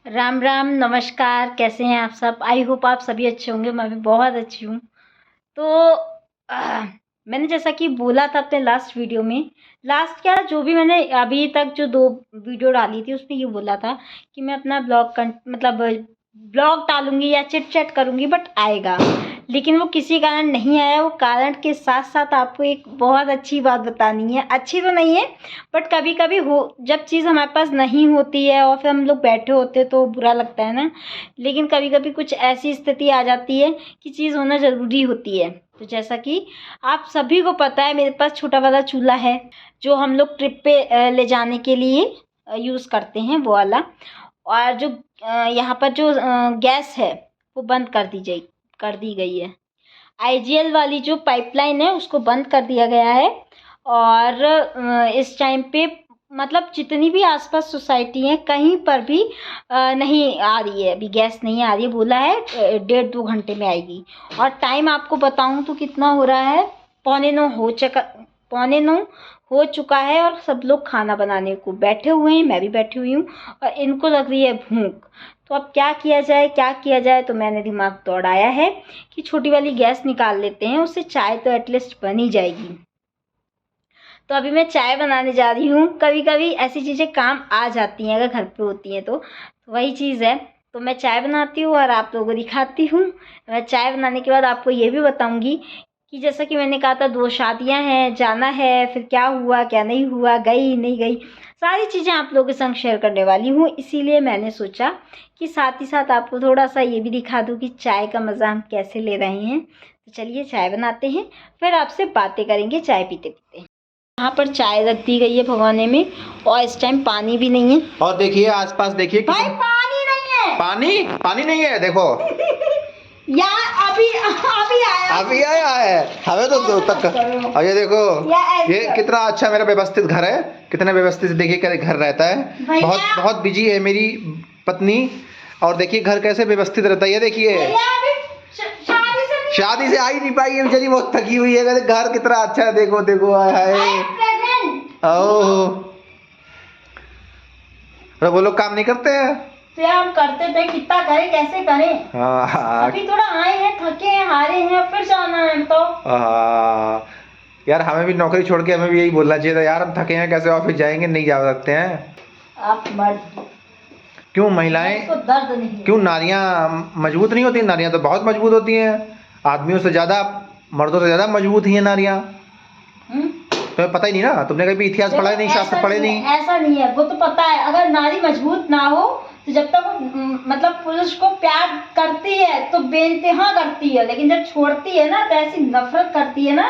राम राम, नमस्कार। कैसे हैं आप सब? आई होप आप सभी अच्छे होंगे। मैं भी बहुत अच्छी हूँ। तो मैंने जैसा कि बोला था अपने लास्ट वीडियो में, लास्ट क्या जो भी मैंने अभी तक जो 2 वीडियो डाली थी उसमें ये बोला था कि मैं अपना मतलब ब्लॉग डालूँगी या चिट-चैट करूँगी, बट आएगा। लेकिन वो किसी कारण नहीं आया। वो कारण के साथ-साथ आपको एक बहुत अच्छी बात बतानी है। अच्छी तो नहीं है, बट कभी-कभी हो जब चीज़ हमारे पास नहीं होती है और फिर हम लोग बैठे होते हैं तो बुरा लगता है ना। लेकिन कभी-कभी कुछ ऐसी स्थिति आ जाती है कि चीज़ होना ज़रूरी होती है। तो जैसा कि आप सभी को पता है, मेरे पास छोटा वाला चूल्हा है, जो हम लोग ट्रिप पे ले जाने के लिए यूज़ करते हैं, वो वाला। और जो यहाँ पर जो गैस है वो बंद कर दी गई है। आईजीएल वाली जो पाइपलाइन है उसको बंद कर दिया गया है। और इस टाइम पे मतलब जितनी भी आसपास सोसाइटी है कहीं पर भी नहीं आ रही है, अभी गैस नहीं आ रही है। बोला है 1.5-2 घंटे में आएगी। और टाइम आपको बताऊं तो कितना हो रहा है, 8:45 हो चुका है और सब लोग खाना बनाने को बैठे हुए हैं। मैं भी बैठी हुई हूँ और इनको लग रही है भूख। तो अब क्या किया जाए, तो मैंने दिमाग दौड़ाया है कि छोटी वाली गैस निकाल लेते हैं, उससे चाय तो एटलीस्ट बन ही जाएगी। तो अभी मैं चाय बनाने जा रही हूँ। कभी कभी ऐसी चीज़ें काम आ जाती हैं अगर घर पे होती हैं तो वही चीज़ है। तो मैं चाय बनाती हूँ और आप लोगों को दिखाती हूँ। मैं चाय बनाने के बाद आपको ये भी बताऊँगी कि जैसा कि मैंने कहा था 2 शादियाँ हैं, जाना है, फिर क्या हुआ क्या नहीं हुआ, गई नहीं गई, सारी चीज़ें आप लोगों के संग शेयर करने वाली हूँ। इसीलिए मैंने सोचा कि साथ ही साथ आपको थोड़ा सा ये भी दिखा दूँ कि चाय का मज़ा हम कैसे ले रहे हैं। तो चलिए चाय बनाते हैं, फिर आपसे बातें करेंगे चाय पीते पीते। यहाँ पर चाय रख दी गई है भगोने में और इस टाइम पानी भी नहीं है। और देखिए आसपास देखिए भाई पानी नहीं है। पानी नहीं है, देखो यार अभी आया है हमें तो तक। और ये देखो, ये कितना अच्छा मेरा व्यवस्थित घर है, कितना व्यवस्थित देखिए क्या घर रहता है। बहुत बहुत बिजी है मेरी पत्नी। और देखिए घर कैसे व्यवस्थित रहता है। ये देखिए शादी से आ ही नहीं पाई है बेचारी, बहुत थकी हुई है। घर कितना अच्छा है, देखो देखो ओह, वो लोग काम नहीं करते हैं तो यार हम करते थे, कितना करें कैसे करें। हाँ अभी थोड़ा आए हैं, थके हैं, हारे हैं, फिर जाना है तो यार हमें भी नौकरी छोड़ के हमें भी यही बोलना चाहिए था यार, हम थके हैं कैसे ऑफिस जाएंगे, नहीं जा सकते हैं। आप मर्द क्यों महिलाएं, तो दर्द नहीं, क्यों नारियां मजबूत नहीं होती? नारियां तो बहुत मजबूत होती हैं, आदमियों से ज्यादा, मर्दों से ज्यादा मजबूत ही है नारियां। तुम्हें पता ही नहीं ना, तुमने कभी इतिहास पढ़ा नहीं, शास्त्र पढ़े नहीं। ऐसा नहीं है, वो तो पता है। अगर नारी मजबूत ना हो तो जब तक वो मतलब पुरुष को प्यार करती है तो बेइंतहा करती है, लेकिन जब छोड़ती है ना तो ऐसी नफरत करती है ना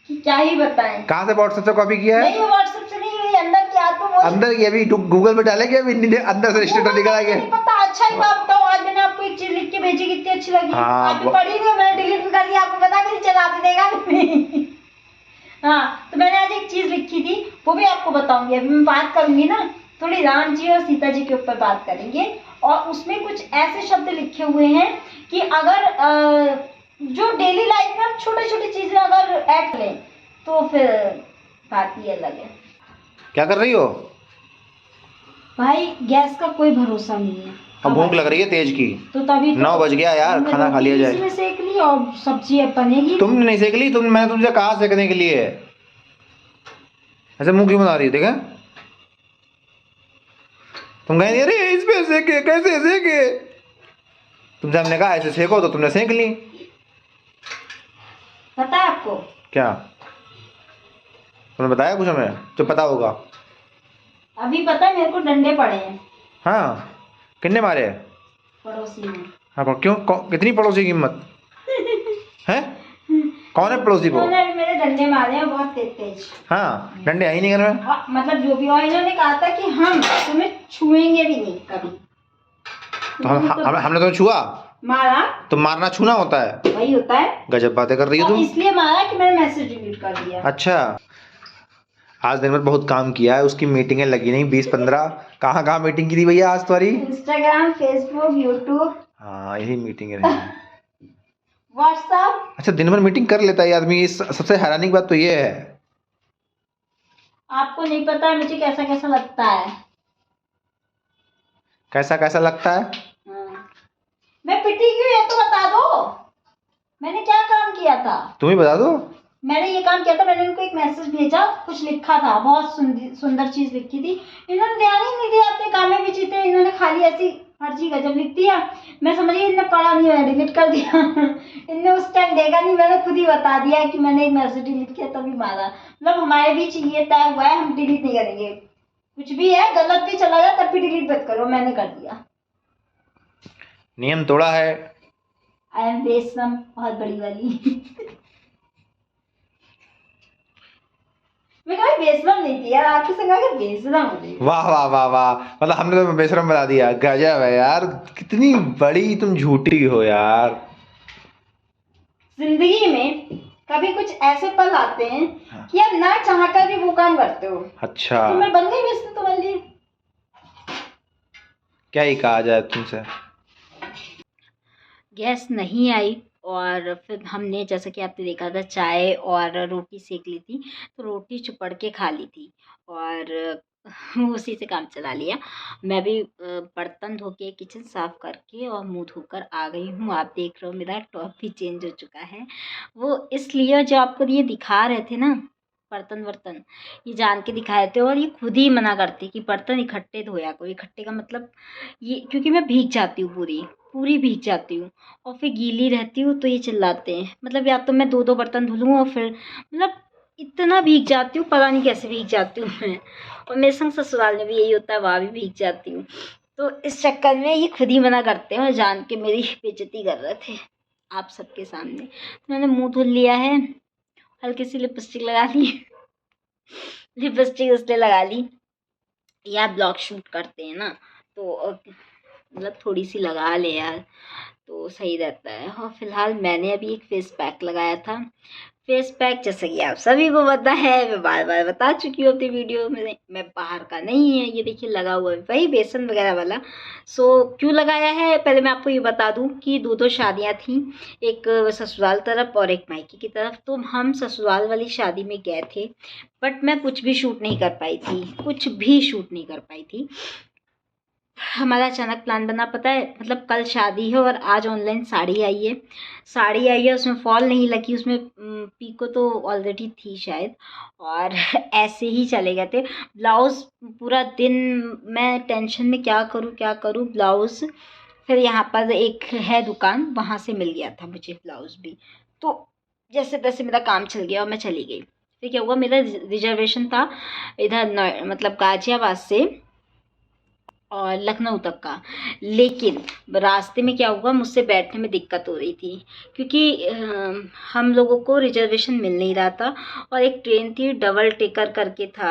कि क्या ही बताएं। कहाँ से व्हाट्सएप से कॉपी किया है? नहीं, व्हाट्सएप से नहीं हुई, अंदर की आत्मा अंदर की अभी गूगल पे डालेंगे, अभी अंदर से स्टेटस निकल आएंगे। नहीं पता। अच्छा ही बात बताओ, आज मैंने आपको एक चीज लिख के भेजी, कितनी अच्छी लगी। आप भी पढ़ी नहीं, मैंने डिलीट कर दिया, आपको पता नहीं चला देगा। हाँ, तो मैंने आज एक चीज लिखी थी, वो भी आपको बताऊंगी। अभी मैं बात करूंगी ना, थोड़ी राम जी और सीता जी के ऊपर बात करेंगे। और उसमें कुछ ऐसे शब्द लिखे हुए हैं कि अगर जो डेली लाइफ में हम छोटी छोटी चीजें अगर ऐड लें तो फिर बात ही अलग है। क्या कर रही हो भाई? गैस का कोई भरोसा नहीं है। अब भूख लग रही है तेज की, तो तभी 9 बज गया यार, खाना खा लिया जाए। इसमें सेक ली और सब्जी अब बनेगी। तुमने नहीं सेक ली? मैंने तुमसे कहा सेकने के लिए, ऐसे मुंह क्यों बना रही है? देखा तुम कहेंगे अरे इस पे सेके, कैसे सेके? तुमसे हमने कहा ऐसे सेको तो तुमने सेक ली। पता है आपको? क्या तुमने बताया कुछ हमें जो पता होगा? अभी पता है, मेरे को डंडे पड़े हैं। हाँ, कितने मारे? पड़ोसी ने। हाँ, क्यों? कितनी पड़ोसी की हिम्मत है? कौन है पड़ोसी को? उन्होंने मेरे डंडे मारे हैं बहुत तेज। हाँ, डंडे है ही नहीं घर में। मतलब जो भी हो, इन्होंने कहा था कि हम तुम्हें छुएंगे भी नहीं कभी। तो हमने तो छुआ, मारा। तो मारना छूना होता है, वही होता है। गजब बातें कर रही हो तुम। इसलिए मारा कि मैंने मैसेज डिलीट कर दिया। अच्छा, आज दिन भर बहुत काम किया है, उसकी मीटिंगें लगी नहीं 20-15। कहाँ मीटिंग की थी भैया आज तुम्हारी? Instagram, Facebook, YouTube. हाँ, यही मीटिंगें रही। व्हाट्सएप। अच्छा, दिन भर मीटिंग कर लेता है आदमी। सबसे हैरानी की बात तो ये है। आपको नहीं पता है मुझे कैसा कैसा लगता है। कैसा कैसा लगता है? हाँ। मैं पिटी क्यों है तो बता दो, मैंने क्या काम किया था? तुम ही बता दो। मैंने ये काम किया था, मैंने इनको एक मैसेज भेजा, कुछ लिखा था, बहुत सुंदर चीज लिखी थी, इन्होंने ध्यान ही नहीं दिया, अपने काम में बिजी थे, इन्होंने खाली ऐसी फर्जी गजब लिख दिया। मैं समझ गई इन्होंने पढ़ा नहीं है, डिलीट कर दिया। इनने उस टाइम देखा नहीं, मैंने खुद ही बता दिया कि मैंने एक मैसेज डिलीट किया तभी मारा। मतलब हमारे बीच ये तय हुआ है, हम डिलीट नहीं करेंगे, कुछ भी है गलत भी चला जाए तब भी डिलीट मत करो, मैंने कर दिया। नियम तोड़ा है। आई एम बेशरम, बहुत बड़ी वाली। मैं कभी बेशरम नहीं थी यार, आपके संग आके बेशरम हो गई। वाह वाह वाह वाह, मतलब हमने तो बेशरम बना दिया। गजब है यार, कितनी बड़ी तुम झूठी हो यार। जिंदगी में कभी कुछ ऐसे पल आते हैं कि आप ना चाहकर भी वो काम करते हो। अच्छा, तो मैं बन गई बेशरम तुम्हारे लिए। क्या ही कहा जाए तुमसे। गैस नहीं आई और फिर हमने जैसा कि आपने देखा था चाय और रोटी सेक ली थी, तो रोटी चुपड़ के खा ली थी और उसी से काम चला लिया। मैं भी बर्तन धो के किचन साफ़ करके और मुंह धोकर आ गई हूँ। आप देख रहे हो मेरा टॉप भी चेंज हो चुका है। वो इसलिए जो आपको ये दिखा रहे थे ना बर्तन वर्तन, ये जान के दिखाए थे और ये खुद ही मना करते कि बर्तन इकट्ठे धोया करो। इकट्ठे का मतलब ये, क्योंकि मैं भीग जाती हूँ, पूरी पूरी भीग जाती हूँ और फिर गीली रहती हूँ, तो ये चिल्लाते हैं। मतलब या तो मैं 2-2 बर्तन धुल लूँ और फिर मतलब इतना भीग जाती हूँ, पता नहीं कैसे भीग जाती हूँ मैं। और मेरे संग ससुराल में भी यही होता है, वहाँ भी भीग जाती हूँ। तो इस चक्कर में ये खुद ही मना करते हैं और जान के मेरी बेइज्जती कर रहे थे आप सबके सामने। तो मैंने मुँह धुल लिया है, हल्की सी लिपस्टिक लगा ली। लिपस्टिक इसलिए लगा ली, या ब्लॉग शूट करते हैं ना, तो मतलब थोड़ी सी लगा ले यार तो सही रहता है। और फिलहाल मैंने अभी एक फेस पैक लगाया था। फेस पैक जैसा कि आप सभी को पता है, मैं बार बार बता चुकी हूँ अपनी वीडियो में, मैं बाहर का नहीं है। ये देखिए लगा हुआ है वही बेसन वगैरह वाला। सो क्यों लगाया है, पहले मैं आपको ये बता दूँ कि 2 शादियाँ थी, एक ससुराल तरफ और एक मायके की तरफ। तो हम ससुराल वाली शादी में गए थे, बट मैं कुछ भी शूट नहीं कर पाई थी, कुछ भी शूट नहीं कर पाई थी। हमारा अचानक प्लान बना, पता है मतलब कल शादी है और आज ऑनलाइन साड़ी आई है। साड़ी आई है, उसमें फॉल नहीं लगी, उसमें पीको तो ऑलरेडी थी शायद, और ऐसे ही चले गए थे। ब्लाउज़ पूरा दिन मैं टेंशन में क्या करूँ ब्लाउज़। फिर यहाँ पर एक है दुकान, वहाँ से मिल गया था मुझे ब्लाउज़ भी। तो जैसे तैसे मेरा काम चल गया और मैं चली गई। फिर क्या हुआ, मेरा रिजर्वेशन था इधर मतलब गाज़ियाबाद से और लखनऊ तक का, लेकिन रास्ते में क्या हुआ, मुझसे बैठने में दिक्कत हो रही थी क्योंकि हम लोगों को रिजर्वेशन मिल नहीं रहा था। और एक ट्रेन थी डबल टेकर करके था,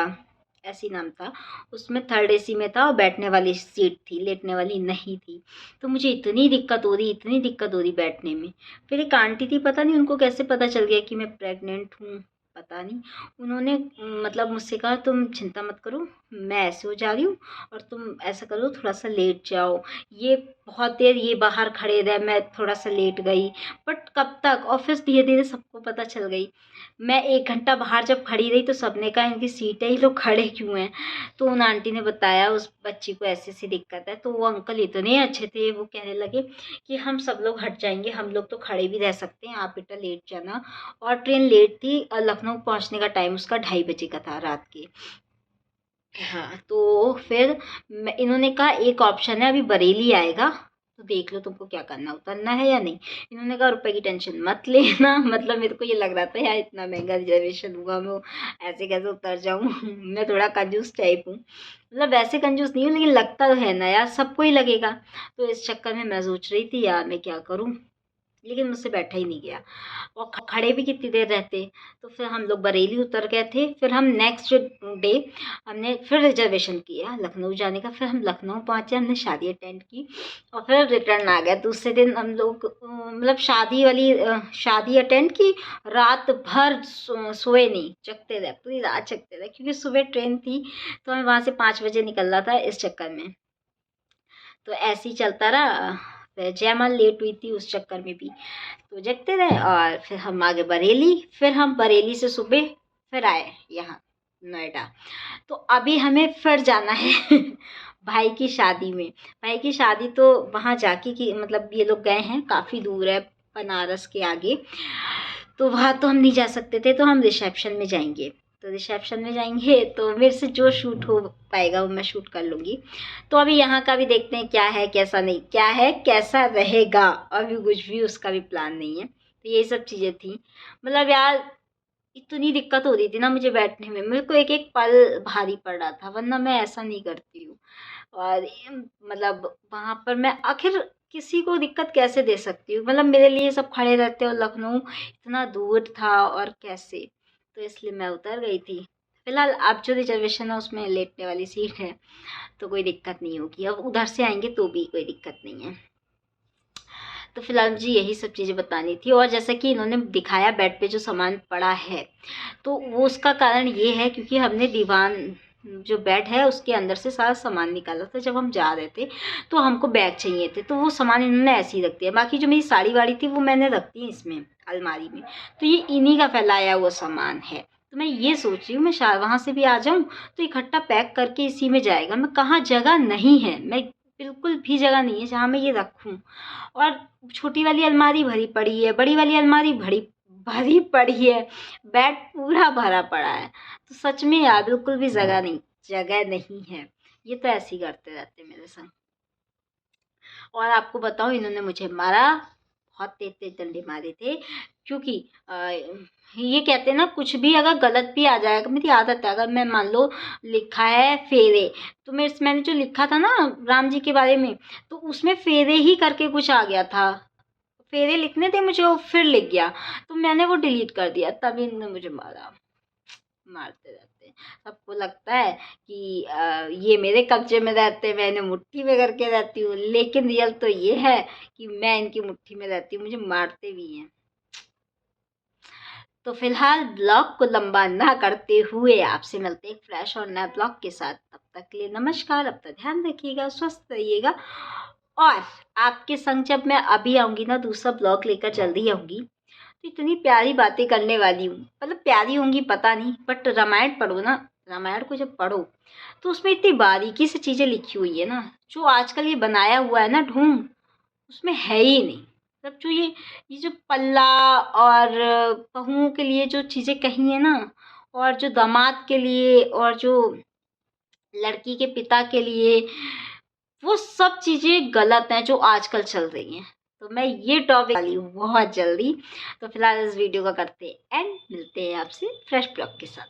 ऐसी नाम था, उसमें 3rd AC में था और बैठने वाली सीट थी, लेटने वाली नहीं थी। तो मुझे इतनी दिक्कत हो रही बैठने में। फिर एक आंटी थी, पता नहीं उनको कैसे पता चल गया कि मैं प्रेग्नेंट हूँ, पता नहीं। उन्होंने मतलब मुझसे कहा तुम चिंता मत करो, मैं ऐसे हो जा रही हूँ और तुम ऐसा करो थोड़ा सा लेट जाओ। ये बहुत देर ये बाहर खड़े रहे, मैं थोड़ा सा लेट गई, बट कब तक, और फिर धीरे धीरे सबको पता चल गई। मैं 1 घंटा बाहर जब खड़ी रही तो सबने कहा इनकी सीट है, ये लोग खड़े क्यों हैं। तो उन आंटी ने बताया उस बच्ची को ऐसी ऐसी दिक्कत है। तो वो अंकल इतने अच्छे थे, वो कहने लगे कि हम सब लोग हट जाएंगे, हम लोग तो खड़े भी रह सकते हैं, आप बेटा लेट जाना। और ट्रेन लेट थी और लखनऊ पहुंचने का टाइम उसका 2:30 बजे का था रात के। हाँ, तो फिर इन्होंने कहा एक ऑप्शन है, अभी बरेली आएगा तो देख लो तुमको क्या करना, उतरना है या नहीं। इन्होंने कहा रुपए की टेंशन मत लेना। मतलब मेरे को ये लग रहा था यार इतना महंगा रिजर्वेशन हुआ, मैं ऐसे कैसे उतर जाऊँ। मैं थोड़ा कंजूस टाइप हूँ, मतलब वैसे कंजूस नहीं हूँ लेकिन लगता तो है ना यार, सबको ही लगेगा। तो इस चक्कर में मैं सोच रही थी यार मैं क्या करूँ, लेकिन मुझसे बैठा ही नहीं गया और खड़े भी कितनी देर रहते। तो फिर हम लोग बरेली उतर गए थे। फिर हम नेक्स्ट डे हमने फिर रिजर्वेशन किया लखनऊ जाने का। फिर हम लखनऊ पहुँचे, हमने शादी अटेंड की और फिर रिटर्न आ गया। दूसरे दिन हम लोग मतलब शादी अटेंड की, रात भर सोए नहीं, जगते रहे, पूरी रात जगते रहे क्योंकि सुबह ट्रेन थी। तो हमें वहाँ से 5 बजे निकलना था, इस चक्कर में तो ऐसे ही चलता रहा। फिर जयमाल लेट हुई थी उस चक्कर में भी, तो जगते रहे। और फिर हम आगे बरेली, फिर हम बरेली से सुबह फिर आए यहाँ नोएडा। तो अभी हमें फिर जाना है भाई की शादी में। भाई की शादी तो वहाँ जाके कि मतलब ये लोग गए हैं, काफ़ी दूर है, बनारस के आगे, तो वहाँ तो हम नहीं जा सकते थे, तो हम रिसेप्शन में जाएंगे। तो रिसेप्शन में जाएंगे तो मेरे से जो शूट हो पाएगा वो मैं शूट कर लूँगी। तो अभी यहाँ का भी देखते हैं क्या है कैसा नहीं, क्या है कैसा रहेगा, अभी कुछ भी उसका भी प्लान नहीं है। तो ये सब चीज़ें थी। मतलब यार इतनी दिक्कत हो रही थी ना मुझे बैठने में, मेरे को एक एक पल भारी पड़ रहा था, वरना मैं ऐसा नहीं करती हूँ। और मतलब वहाँ पर मैं आखिर किसी को दिक्कत कैसे दे सकती हूँ, मतलब मेरे लिए सब खड़े रहते और लखनऊ इतना दूर था और कैसे, तो इसलिए मैं उतर गई थी। फिलहाल अब जो रिजर्वेशन है उसमें लेटने वाली सीट है, तो कोई दिक्कत नहीं होगी। अब उधर से आएंगे तो भी कोई दिक्कत नहीं है। तो फिलहाल मुझे यही सब चीज़ें बतानी थी। और जैसा कि इन्होंने दिखाया बेड पे जो सामान पड़ा है, तो वो उसका कारण ये है क्योंकि हमने दीवान जो बेड है उसके अंदर से सारा सामान निकाला था जब हम जा रहे थे, तो हमको बैग चाहिए थे, तो वो सामान इन्होंने ऐसे ही रख दिया। बाकी जो मेरी साड़ी वाड़ी थी वो मैंने रख दी इसमें अलमारी में, तो ये इन्हीं का फैलाया हुआ सामान है। तो मैं ये सोच रही हूँ मैं शायद वहाँ से भी आ जाऊँ तो इकट्ठा पैक करके इसी में जाएगा। मैं कहाँ जगह नहीं है, मैं बिल्कुल भी जगह नहीं है जहाँ मैं ये रखूँ। और छोटी वाली अलमारी भरी पड़ी है, बड़ी वाली अलमारी भरी भरी पड़ी है, बेड पूरा भरा पड़ा है। तो सच में यार बिल्कुल भी जगह नहीं है। ये तो ऐसे ही करते रहते मेरे संग। और आपको बताऊं इन्होंने मुझे मारा, बहुत तेज तेज डंडे मारे थे, क्योंकि ये कहते हैं ना कुछ भी अगर गलत भी आ जाएगा, मेरी आदत है, अगर मैं मान लो लिखा है फेरे, तो मैंने जो लिखा था ना राम जी के बारे में, तो उसमें फेरे ही करके कुछ आ गया था, फेरे लिखने थे मुझे, वो फिर लिख गया, तो मैंने वो डिलीट कर दिया, तभी इन्होंने मुझे मारा। मारते रहते हैं, सबको लगता है कि ये मेरे कब्जे में रहते हैं, मैं इन्हें मुट्ठी में करके रहती हूँ, लेकिन रियल तो ये है कि मैं इनकी मुट्ठी में रहती हूँ, मुझे मारते भी हैं। तो फिलहाल ब्लॉग को लंबा ना करते हुए आपसे मिलते एक फ्रेश और नया ब्लॉग के साथ। तब तक के लिए नमस्कार, अब तक ध्यान रखिएगा, स्वस्थ रहिएगा। और आपके संग जब मैं अभी आऊँगी ना दूसरा ब्लॉग लेकर जल्दी आऊँगी, तो इतनी प्यारी बातें करने वाली हूँ, मतलब प्यारी होंगी पता नहीं, बट रामायण पढ़ो ना, रामायण को जब पढ़ो तो उसमें इतनी बारीकी से चीज़ें लिखी हुई है ना, जो आजकल ये बनाया हुआ है ना ढोंग, उसमें है ही नहीं। मतलब जो ये जो पल्ला और बहुओं के लिए जो चीज़ें कही है ना, और जो दामाद के लिए और जो लड़की के पिता के लिए, वो सब चीज़ें गलत हैं जो आजकल चल रही हैं। तो मैं ये टॉपिक वाली हूँ बहुत जल्दी। तो फिलहाल इस वीडियो का करते हैं एंड, मिलते हैं आपसे फ्रेश ब्लॉग के साथ।